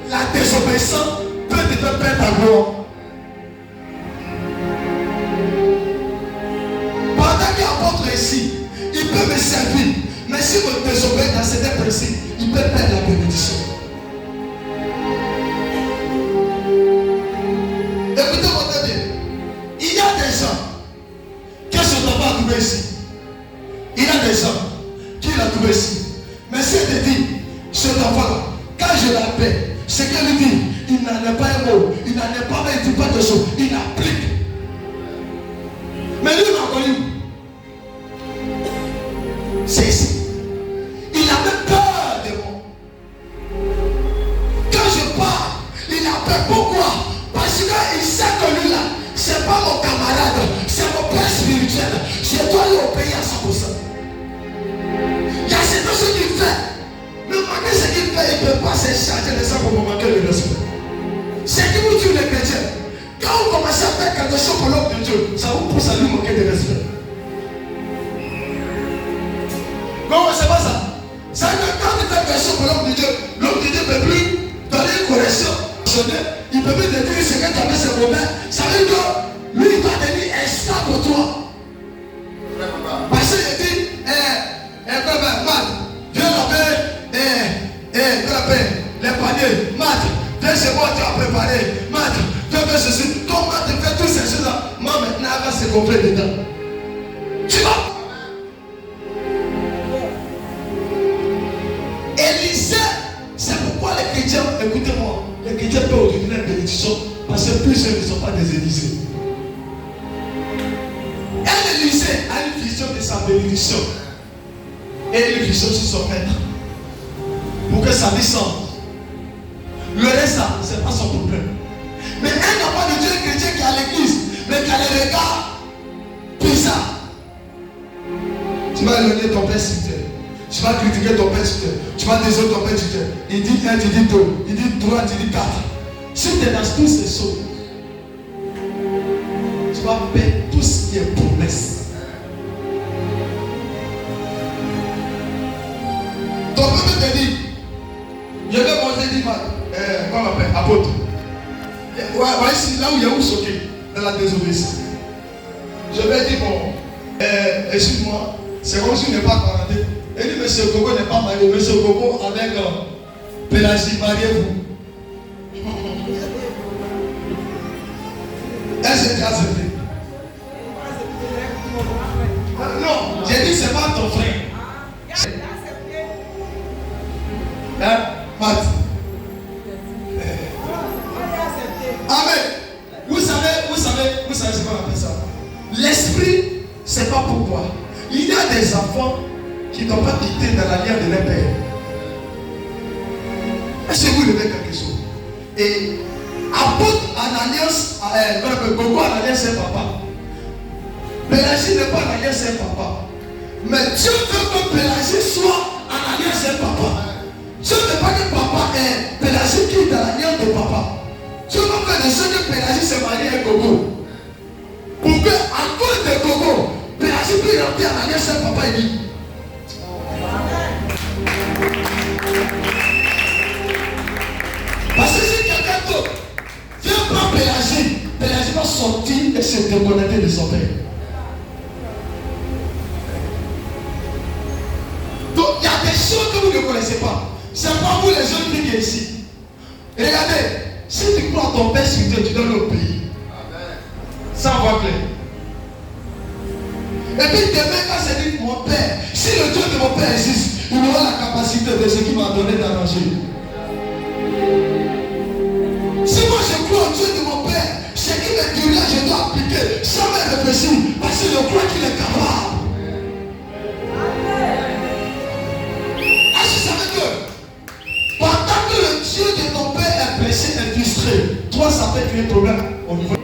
La désobéissance peut te faire perdre ta gloire. Pendant qu'il apporte ici, il peut me servir. Mais si vous désobéissez dans certains principes, il peut perdre la bénédiction. Écoutez-moi très bien. Il y a des gens qui sont en train de trouver ici. Il y a des gens qui l'ont trouvé ici. Mais si elle te dit, cet enfant-là, quand je l'appelle, ce qu'elle lui dit, il n'en est pas un mot, il n'en est pas un, il dit pas de choses, il applique. Mais lui, il m'a connu. C'est ici. Il a même peur de moi. Quand je pars, il a peur. Pourquoi? Parce qu'il sait que lui là, c'est pas mon camarade, c'est mon père spirituel. Je dois lui obéir à 100%. Il y a cette chose qu'il fait. Mais malgré ce qu'il fait, il ne peut pas se charger de ça pour me manquer le respect. C'est qui vous dit les chrétiens. Quand vous commencez à faire quelque chose pour l'homme de Dieu, ça vous pousse à lui manquer de respect. Comment c'est pas ça? Ça veut dire que quand tu fais quelque chose pour l'homme de Dieu ne peut plus donner une correction. Il peut plus te dire ce que tu as fait c'est mauvais. Ça veut dire que lui il va devenir instant pour toi. Parce qu'il dit, Matt, viens laver les paniers. Matt, viens chez moi, tu as préparé. Matt, viens faire ceci. Comment tu fais toutes ces choses-là? Moi maintenant, elle va se gonfler dedans. Tu vas. Élisée, c'est pourquoi les chrétiens, écoutez-moi, les chrétiens peuvent obtenir la bénédiction parce que plusieurs ne sont pas des Élysées. Un Élysée a une vision de sa bénédiction et une vision sur son maître pour que sa vie sorte. Le reste, ce n'est pas son problème. Mais un enfant de Dieu chrétien qui est à l'église, mais qui a les regards bizarres, tu vas éloigner ton père sur terre. Tu vas critiquer ton père sur terre. Tu vas désoler ton père sur terre. Il dit 1, tu dis 2. Il dit 3, tu dis 4. Si tu es dans toutes ces choses, tu vas perdre tout ce qui est promesse. Ton père te dit, je vais manger, dit, comment on appelle, apôtre. Ouais, ici, là où il y a où choqué, dans la désobéissance. Je vais dire, bon, excuse-moi, c'est comme si on n'est pas quarantaine. Il dit, monsieur Gogo n'est pas marié. Monsieur Gogo avec Pélagie, mariez-vous. Est-ce que tu as accepté? Non, j'ai dit, c'est pas ton frère. Hein, Matt? Amen. Vous savez ce qu'on appelle ça. L'esprit, c'est pas pour toi. Il y a des enfants qui ne doivent pas quitter dans la lien de leur père. Est-ce que vous levez quelque chose? Et apôtre en alliance, Gogo en alliance c'est papa. Pélagie n'est pas en alliance c'est papa. Mais Dieu veut que Pélagie soit en alliance c'est papa. Dieu ne veut pas que papa est Pélagie qui est dans l'alliance de papa. Dieu veut faire de sorte que Pélagie se marie avec Gogo. Pour que, à cause de Gogo, Pélagie puisse rentrer en alliance c'est papa et lui. Parce que si quelqu'un d'autre vient prendre Pélagie, Pélagie va sortir et se déconnecter de son père. Donc il y a des choses que vous ne connaissez pas. C'est pas vous les jeunes filles qui sont ici. Et regardez, si tu crois ton père sur Dieu, tu dois le payer. Sans voix claire. Et puis demain, quand c'est dit mon père, si le Dieu de mon père existe, il aura la capacité de ce qu'il m'a donné d'arranger. Si moi je crois au Dieu de mon père, ce qui me dit là, je dois appliquer sans me réfléchir, parce que je crois qu'il est capable. Est-ce que vous savez que pendant que le Dieu de ton père est blessé, est frustré, toi ça peut créer un problème au niveau.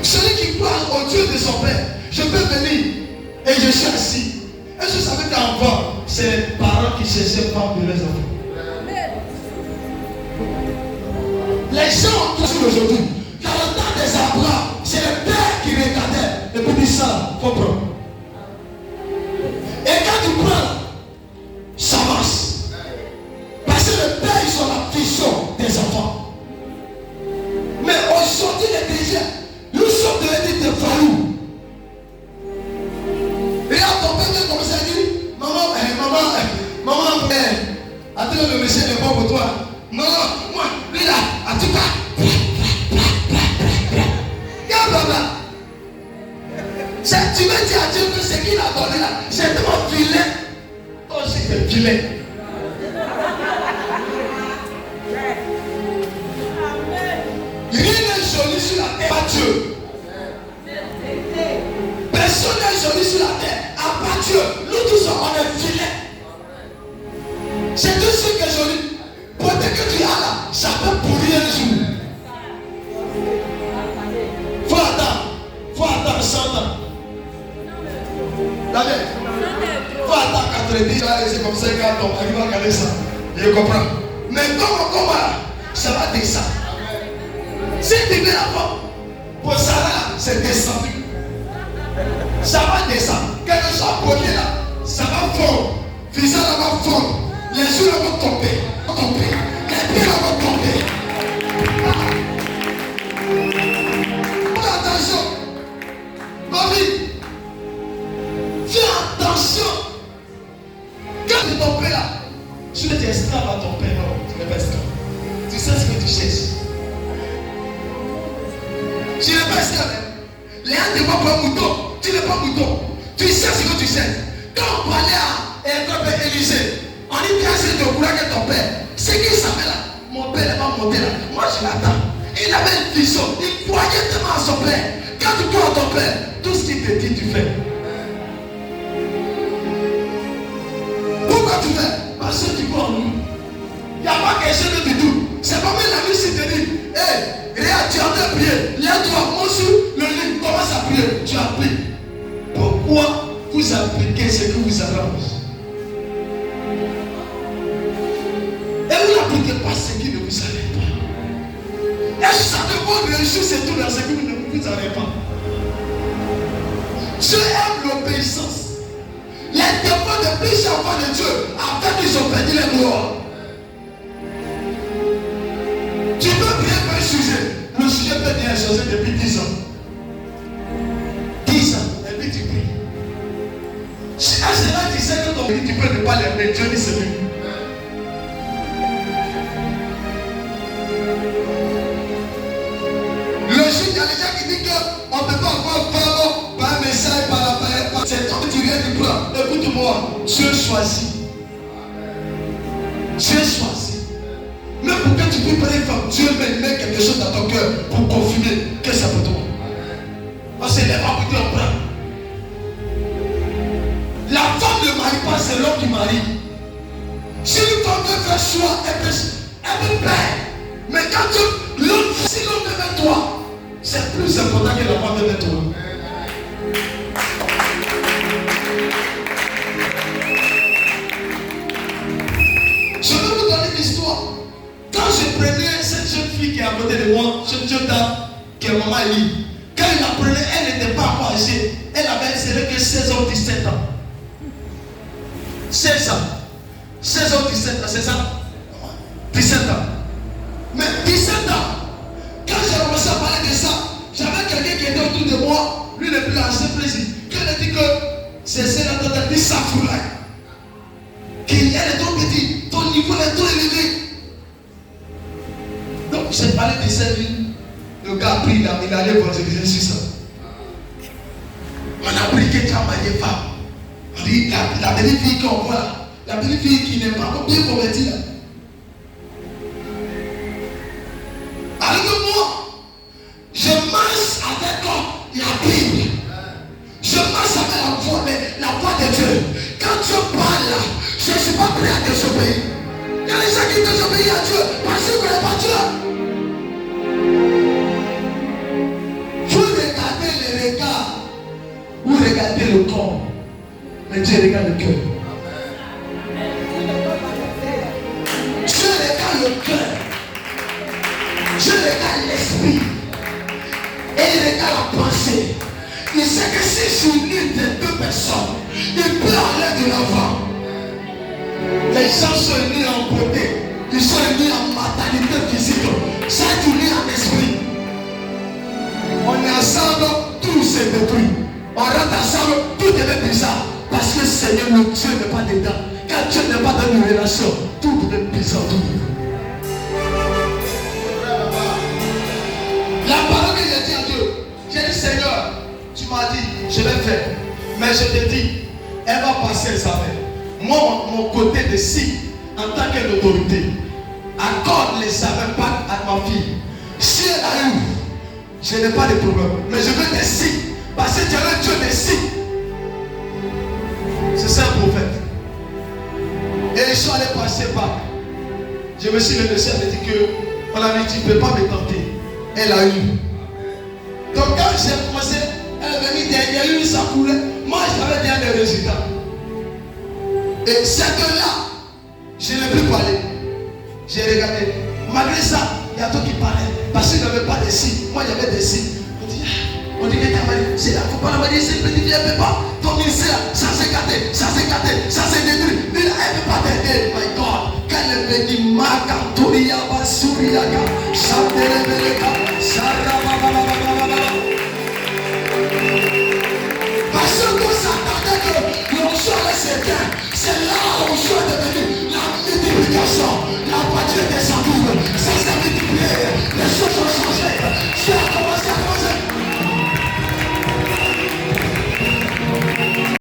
Celui qui croit au Dieu de son père, je peux venir et je suis assis. Est-ce que vous savez qu'avant, c'est les parents qui cherchaient femme de leurs enfants? Les gens ont aujourd'hui, dans le temps des Abraham, c'est le père qui regardait et puis dit ça, faut prendre. Et quand tu prends, ça marche. Maman, attends, le monsieur n'est pas pour toi. Non, moi, lui là, à tout cas. Regarde là. Tu veux dire à Dieu que ce qu'il a donné là, c'est tellement vilain. Oh, c'est vilain. Rien n'est joli sur la terre, pas Dieu. Personne n'est joli sur la terre, à part Dieu. Nous tous, on est vilains. C'est tout ce qui est joli. Peut-être que tu as là, ça peut pourrir un jour. Faut attendre 100 ans. D'accord. Faut attendre 90 ans, c'est comme ça quand ton mari va regarder ça. Je comprends. Mais comment là, ça va descendre. Si tu viens là-bas, pour ça là, c'est descendu. Ça va descendre. Quelque chose à côté là, ça va fondre. Visa là va fondre. Les yeux là vont tomber. Les pieds là vont tomber. Fais attention. Bobby. Fais attention. Quand tu tombes là, tu es esclave à ton père. Non, tu n'es pas esclave. Tu sais ce que tu cherches. Tu n'es pas esclave. Les gens ne voient pas mouton. Tu n'es pas mouton. Tu sais ce que tu sais. Quand on parlait à Élysée, on dit bien c'est de courage que ton père. C'est qu'il savait là. Mon père n'est pas monté là. Moi je l'attends. Il avait une vision. Il croyait tellement à son père. Quand tu crois à ton père, tout ce qu'il te dit, tu fais. Pourquoi tu fais? Parce que tu crois en nous. Il n'y a pas quelque chose de tout. C'est pas même la vie qui te dit, hé, regarde, tu as de prier. Lève-toi, monte sur le lit, commence à prier. Tu as prié. Pourquoi vous appliquez ce que vous arrange? Et vous n'appliquez pas ce qui ne vous arrive pas. Et ça demande réussir, c'est tout dans ce qui ne vous arrive pas. Dieu aime l'obéissance. Les démons de péché enfants de Dieu, après qu'ils ont perdu les gloires. Tu peux prier pour un sujet. Le sujet peut être changé depuis 10 ans. 10 ans, et puis tu pries. Si à cela tu sais que ton mari, tu peux ne pas l'aimer, Dieu dit c'est lui. Le juge, il y a des gens qui disent qu'on ne peut pas avoir femme par un message, par la parole. C'est toi que tu viens du plan. Écoute-moi, Dieu choisit. Dieu choisit. Même pour que tu puisses prendre une femme, Dieu met quelque chose dans ton cœur pour confirmer que c'est pour toi. Parce que les femmes pour Dieu prend. La femme ne marie pas, c'est l'homme qui marie. Si une femme veut faire choix, elle peut perdre. Mais quand l'homme, si l'homme devait toi, c'est plus important que la femme devait toi. Je vais vous donner l'histoire. Quand je prenais cette jeune fille qui est à côté de moi, cette jeune dame qui est maman Elie, quand il la prenait, elle n'était pas encore âgée. Elle avait que 16 ans, 17 ans. 16 ans. 16 ans, 17 ans, c'est ça? 17 ans. Mais 17 ans, quand j'ai commencé à parler de ça, j'avais quelqu'un qui était autour de moi, lui le plus assez plaisir. Quand elle a dit que c'est celle là dont elle dit ça fout là. Elle est trop petite, ton niveau est trop élevé. Donc j'ai parlé de cette vie. Le gars a pris, il est allé évangéliser sur ça. On a pris que tu as marié femme. On dit la belle fille qu'on voit là, la belle fille qui n'est pas bien convertie là. Alors que moi, je marche avec la Bible. Je marche avec la voix de Dieu. Quand Dieu parle là, je ne suis pas prêt à désobéir. Il y a des gens qui désobéissent à Dieu parce qu'ils ne connaissent pas Dieu. Vous regardez les regards, vous regardez le corps, mais Dieu regarde le cœur. Dieu regarde le cœur. Dieu regarde l'esprit. Et il regarde la pensée. Il sait que si j'unis de deux personnes, il peut aller de l'avant. Les gens sont unis en beauté. Ils sont unis en maternité physique. Ça est uni en esprit. On est ensemble, tout se détruit. On rentre ensemble, tout devient bizarre. Parce que Seigneur, le Dieu n'est pas dedans. Quand Dieu n'est pas dans une relation, tout devient bizarre, tout devient. La parole que j'ai dit à Dieu, j'ai dit Seigneur, tu m'as dit, je vais faire. Mais je te dis, elle va passer l'examen. Moi, mon côté de si, en tant qu'autorité, accorde l'examen pas à ma fille. Si elle a eu, je n'ai pas de problème. Mais je veux des si. Parce que tu as un Dieu des si. C'est ça un prophète. Et ils sont allés passer par. Je me suis levé, elle m'a dit que on a dit, tu ne peux pas me tenter. Elle a eu. Donc quand j'ai commencé, elle m'a dit, il y a eu, ça coulait. Moi, j'avais déjà des résultats. Et cette là, je n'ai plus parlé. J'ai regardé. Malgré ça, il y a toi qui parlait. Parce qu'il n'avait pas de signes. Moi, j'avais des signes. On dit que c'est la copain m'a dit, c'est petit, elle ne peut pas. Ton ministère, ça s'est gâté, ça s'est gâté, ça s'est détruit. Mais elle ne peut pas t'aider, my God. Quand elle me dit, Makantoria, Basuriaka, Sandelebeleka.